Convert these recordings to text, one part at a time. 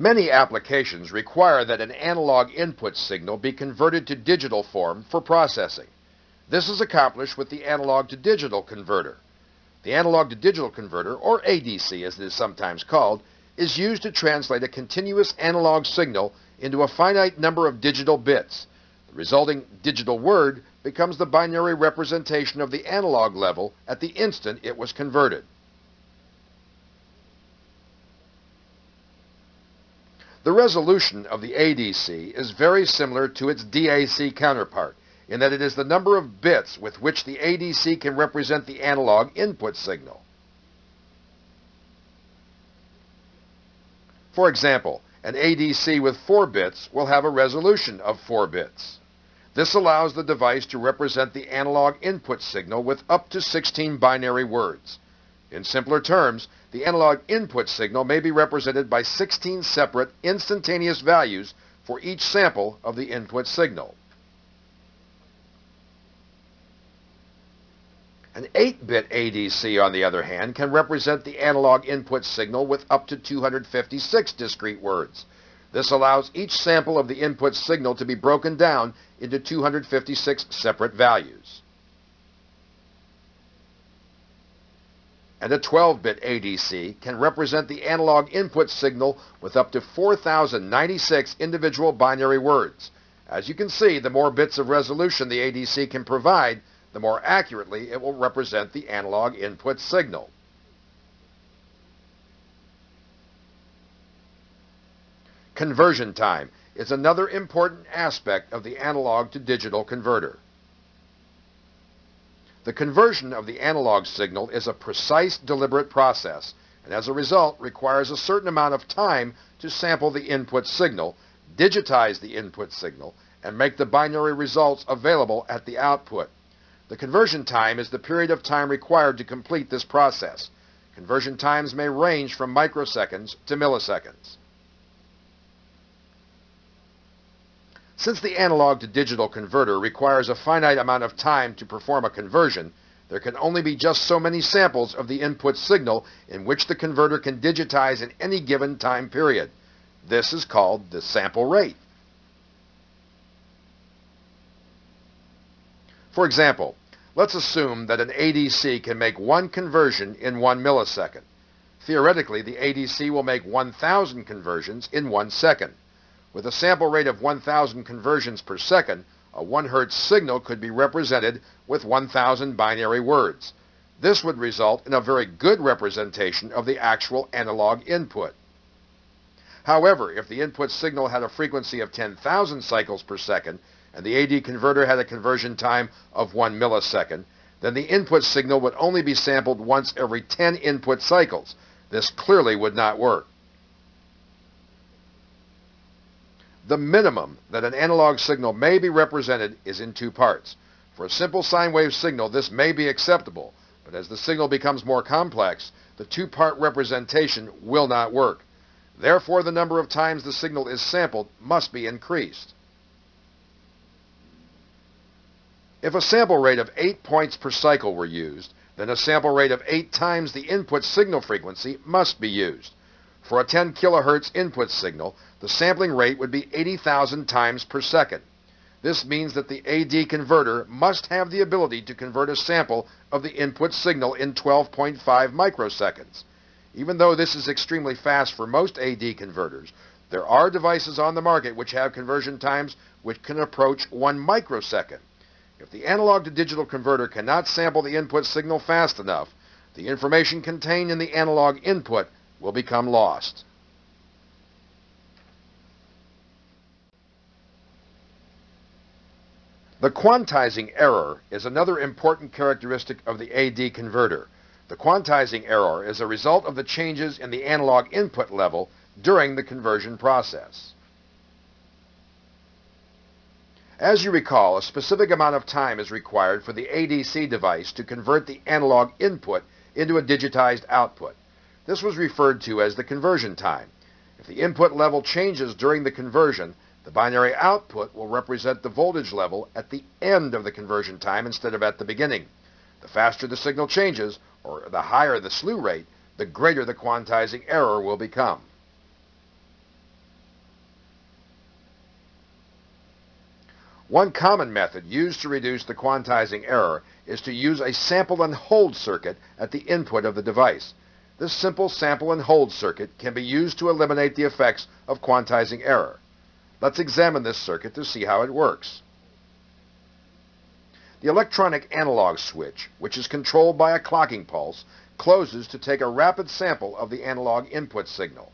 Many applications require that an analog input signal be converted to digital form for processing. This is accomplished with the analog to digital converter. The analog to digital converter, or ADC as it is sometimes called, is used to translate a continuous analog signal into a finite number of digital bits. The resulting digital word becomes the binary representation of the analog level at the instant it was converted. The resolution of the ADC is very similar to its DAC counterpart, in that it is the number of bits with which the ADC can represent the analog input signal. For example, an ADC with 4 bits will have a resolution of 4 bits. This allows the device to represent the analog input signal with up to 16 binary words. In simpler terms, the analog input signal may be represented by 16 separate instantaneous values for each sample of the input signal. An 8-bit ADC, on the other hand, can represent the analog input signal with up to 256 discrete words. This allows each sample of the input signal to be broken down into 256 separate values. And a 12-bit ADC can represent the analog input signal with up to 4,096 individual binary words. As you can see, the more bits of resolution the ADC can provide, the more accurately it will represent the analog input signal. Conversion time is another important aspect of the analog to digital converter. The conversion of the analog signal is a precise, deliberate process, and as a result requires a certain amount of time to sample the input signal, digitize the input signal, and make the binary results available at the output. The conversion time is the period of time required to complete this process. Conversion times may range from microseconds to milliseconds. Since the analog to digital converter requires a finite amount of time to perform a conversion, there can only be just so many samples of the input signal in which the converter can digitize in any given time period. This is called the sample rate. For example, let's assume that an ADC can make one conversion in 1 millisecond. Theoretically, the ADC will make 1,000 conversions in 1 second. With a sample rate of 1,000 conversions per second, a 1 Hz signal could be represented with 1,000 binary words. This would result in a very good representation of the actual analog input. However, if the input signal had a frequency of 10,000 cycles per second and the AD converter had a conversion time of 1 millisecond, then the input signal would only be sampled once every 10 input cycles. This clearly would not work. The minimum that an analog signal may be represented is in 2 parts. For a simple sine wave signal, this may be acceptable, but as the signal becomes more complex, the 2-part representation will not work. Therefore, the number of times the signal is sampled must be increased. If a sample rate of 8 points per cycle were used, then a sample rate of 8 times the input signal frequency must be used. For a 10 kilohertz input signal, the sampling rate would be 80,000 times per second. This means that the AD converter must have the ability to convert a sample of the input signal in 12.5 microseconds. Even though this is extremely fast for most AD converters, there are devices on the market which have conversion times which can approach 1 microsecond. If the analog to digital converter cannot sample the input signal fast enough, the information contained in the analog input will become lost. The quantizing error is another important characteristic of the AD converter. The quantizing error is a result of the changes in the analog input level during the conversion process. As you recall, a specific amount of time is required for the ADC device to convert the analog input into a digitized output. This was referred to as the conversion time. If the input level changes during the conversion, the binary output will represent the voltage level at the end of the conversion time instead of at the beginning. The faster the signal changes, or the higher the slew rate, the greater the quantizing error will become. One common method used to reduce the quantizing error is to use a sample and hold circuit at the input of the device. This simple sample and hold circuit can be used to eliminate the effects of quantizing error. Let's examine this circuit to see how it works. The electronic analog switch, which is controlled by a clocking pulse, closes to take a rapid sample of the analog input signal.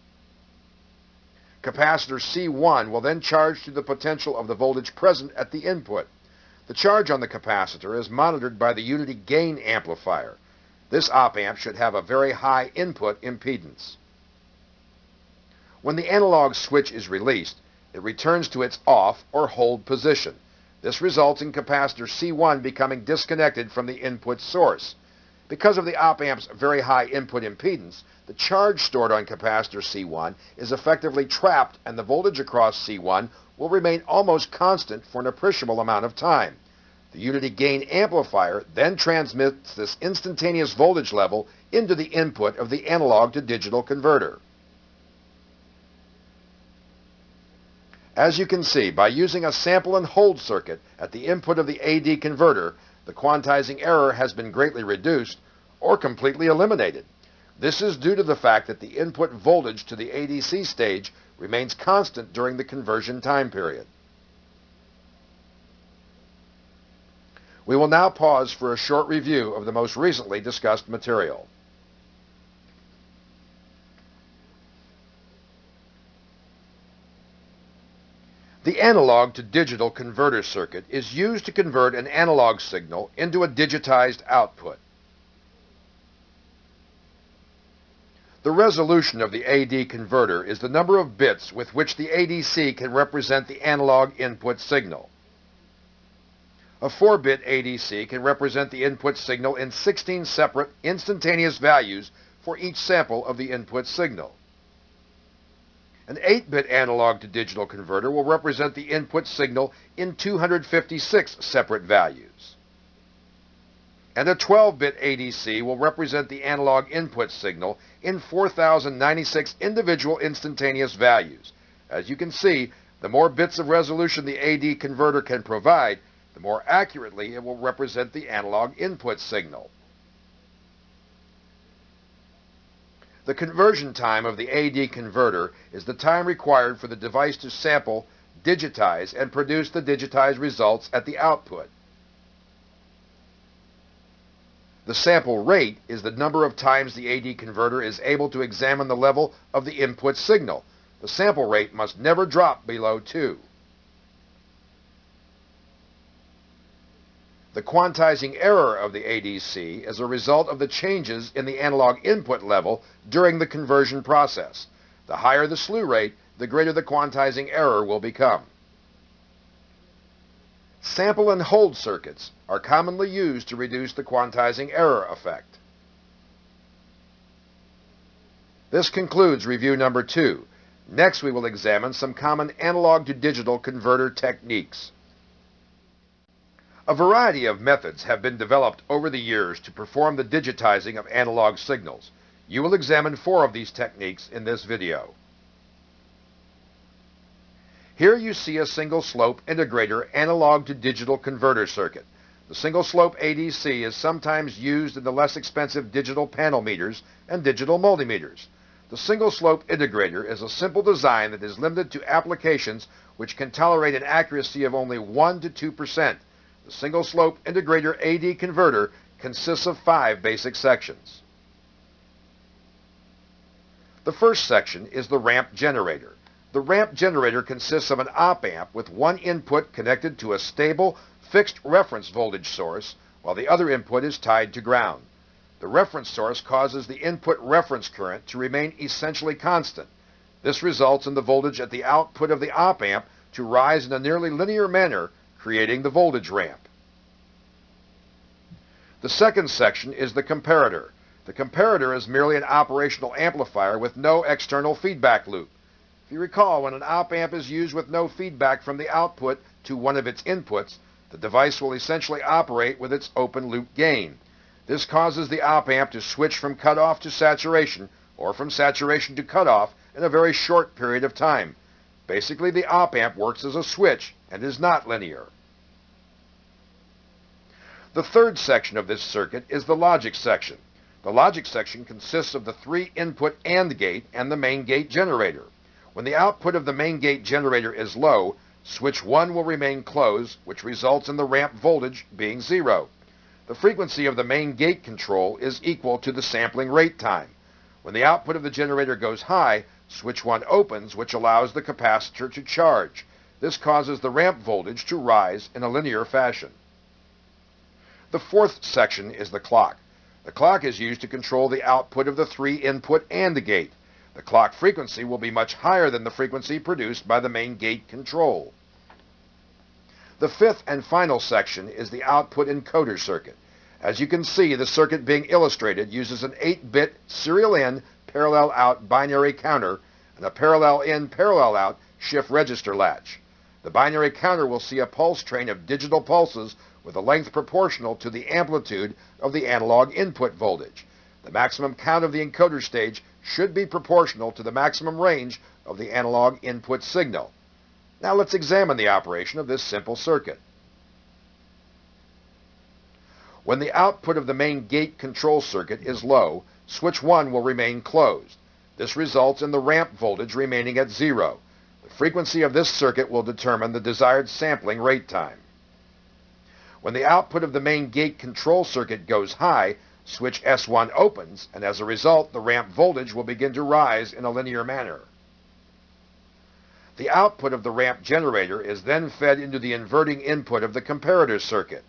Capacitor C1 will then charge to the potential of the voltage present at the input. The charge on the capacitor is monitored by the unity gain amplifier. This op-amp should have a very high input impedance. When the analog switch is released, it returns to its off or hold position. This results in capacitor C1 becoming disconnected from the input source. Because of the op-amp's very high input impedance, the charge stored on capacitor C1 is effectively trapped, and the voltage across C1 will remain almost constant for an appreciable amount of time. The unity gain amplifier then transmits this instantaneous voltage level into the input of the analog to digital converter. As you can see, by using a sample and hold circuit at the input of the AD converter, the quantizing error has been greatly reduced or completely eliminated. This is due to the fact that the input voltage to the ADC stage remains constant during the conversion time period. We will now pause for a short review of the most recently discussed material. The analog to digital converter circuit is used to convert an analog signal into a digitized output. The resolution of the AD converter is the number of bits with which the ADC can represent the analog input signal. A 4-bit ADC can represent the input signal in 16 separate instantaneous values for each sample of the input signal. An 8-bit analog to digital converter will represent the input signal in 256 separate values. And a 12-bit ADC will represent the analog input signal in 4,096 individual instantaneous values. As you can see, the more bits of resolution the AD converter can provide, the more accurately it will represent the analog input signal. The conversion time of the AD converter is the time required for the device to sample, digitize, and produce the digitized results at the output. The sample rate is the number of times the AD converter is able to examine the level of the input signal. The sample rate must never drop below 2. The quantizing error of the ADC is a result of the changes in the analog input level during the conversion process. The higher the slew rate, the greater the quantizing error will become. Sample and hold circuits are commonly used to reduce the quantizing error effect. This concludes review number 2. Next, we will examine some common analog to digital converter techniques. A variety of methods have been developed over the years to perform the digitizing of analog signals. You will examine 4 of these techniques in this video. Here you see a single-slope integrator analog to digital converter circuit. The single-slope ADC is sometimes used in the less expensive digital panel meters and digital multimeters. The single-slope integrator is a simple design that is limited to applications which can tolerate an accuracy of only 1 to 2%. The single-slope integrator AD converter consists of 5 basic sections. The first section is the ramp generator. The ramp generator consists of an op-amp with one input connected to a stable, fixed reference voltage source, while the other input is tied to ground. The reference source causes the input reference current to remain essentially constant. This results in the voltage at the output of the op-amp to rise in a nearly linear manner, creating the voltage ramp. The second section is the comparator. The comparator is merely an operational amplifier with no external feedback loop. If you recall, when an op-amp is used with no feedback from the output to one of its inputs, the device will essentially operate with its open loop gain. This causes the op-amp to switch from cutoff to saturation, or from saturation to cutoff, in a very short period of time. Basically, the op-amp works as a switch and is not linear. The third section of this circuit is the logic section. The logic section consists of the 3 input AND gate and the main gate generator. When the output of the main gate generator is low, switch 1 will remain closed, which results in the ramp voltage being 0. The frequency of the main gate control is equal to the sampling rate time. When the output of the generator goes high, switch 1 opens, which allows the capacitor to charge. This causes the ramp voltage to rise in a linear fashion. The fourth section is the clock. The clock is used to control the output of the 3 input AND gate. The clock frequency will be much higher than the frequency produced by the main gate control. The fifth and final section is the output encoder circuit. As you can see, the circuit being illustrated uses an 8-bit serial in, parallel out binary counter and a parallel in, parallel out shift register latch. The binary counter will see a pulse train of digital pulses with a length proportional to the amplitude of the analog input voltage. The maximum count of the encoder stage should be proportional to the maximum range of the analog input signal. Now let's examine the operation of this simple circuit. When the output of the main gate control circuit is low, switch 1 will remain closed. This results in the ramp voltage remaining at 0. The frequency of this circuit will determine the desired sampling rate time. When the output of the main gate control circuit goes high, switch S1 opens, and as a result, the ramp voltage will begin to rise in a linear manner. The output of the ramp generator is then fed into the inverting input of the comparator circuit.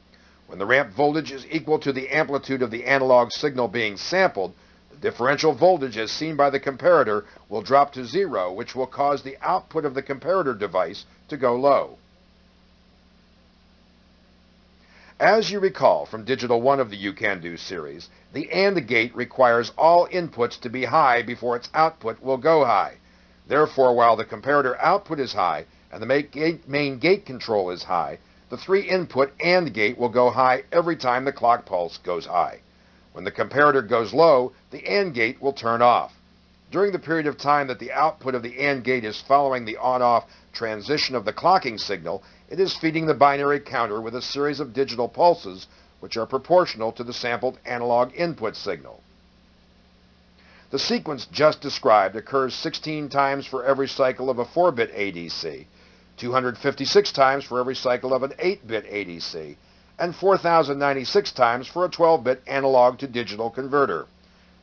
When the ramp voltage is equal to the amplitude of the analog signal being sampled, the differential voltage as seen by the comparator will drop to 0, which will cause the output of the comparator device to go low. As you recall from Digital 1 of the You Can Do series, the AND gate requires all inputs to be high before its output will go high. Therefore, while the comparator output is high and the main gate control is high, the 3-input AND gate will go high every time the clock pulse goes high. When the comparator goes low, the AND gate will turn off. During the period of time that the output of the AND gate is following the on-off transition of the clocking signal, it is feeding the binary counter with a series of digital pulses which are proportional to the sampled analog input signal. The sequence just described occurs 16 times for every cycle of a 4-bit ADC, 256 times for every cycle of an 8-bit ADC, and 4,096 times for a 12-bit analog-to-digital converter.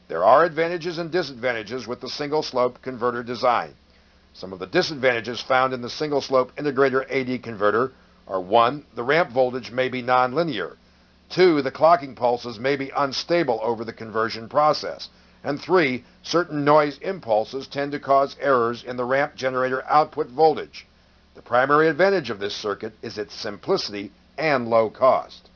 There are advantages and disadvantages with the single-slope converter design. Some of the disadvantages found in the single-slope integrator AD converter are 1. The ramp voltage may be nonlinear. 2. The clocking pulses may be unstable over the conversion process. And 3. Certain noise impulses tend to cause errors in the ramp generator output voltage. The primary advantage of this circuit is its simplicity and low cost.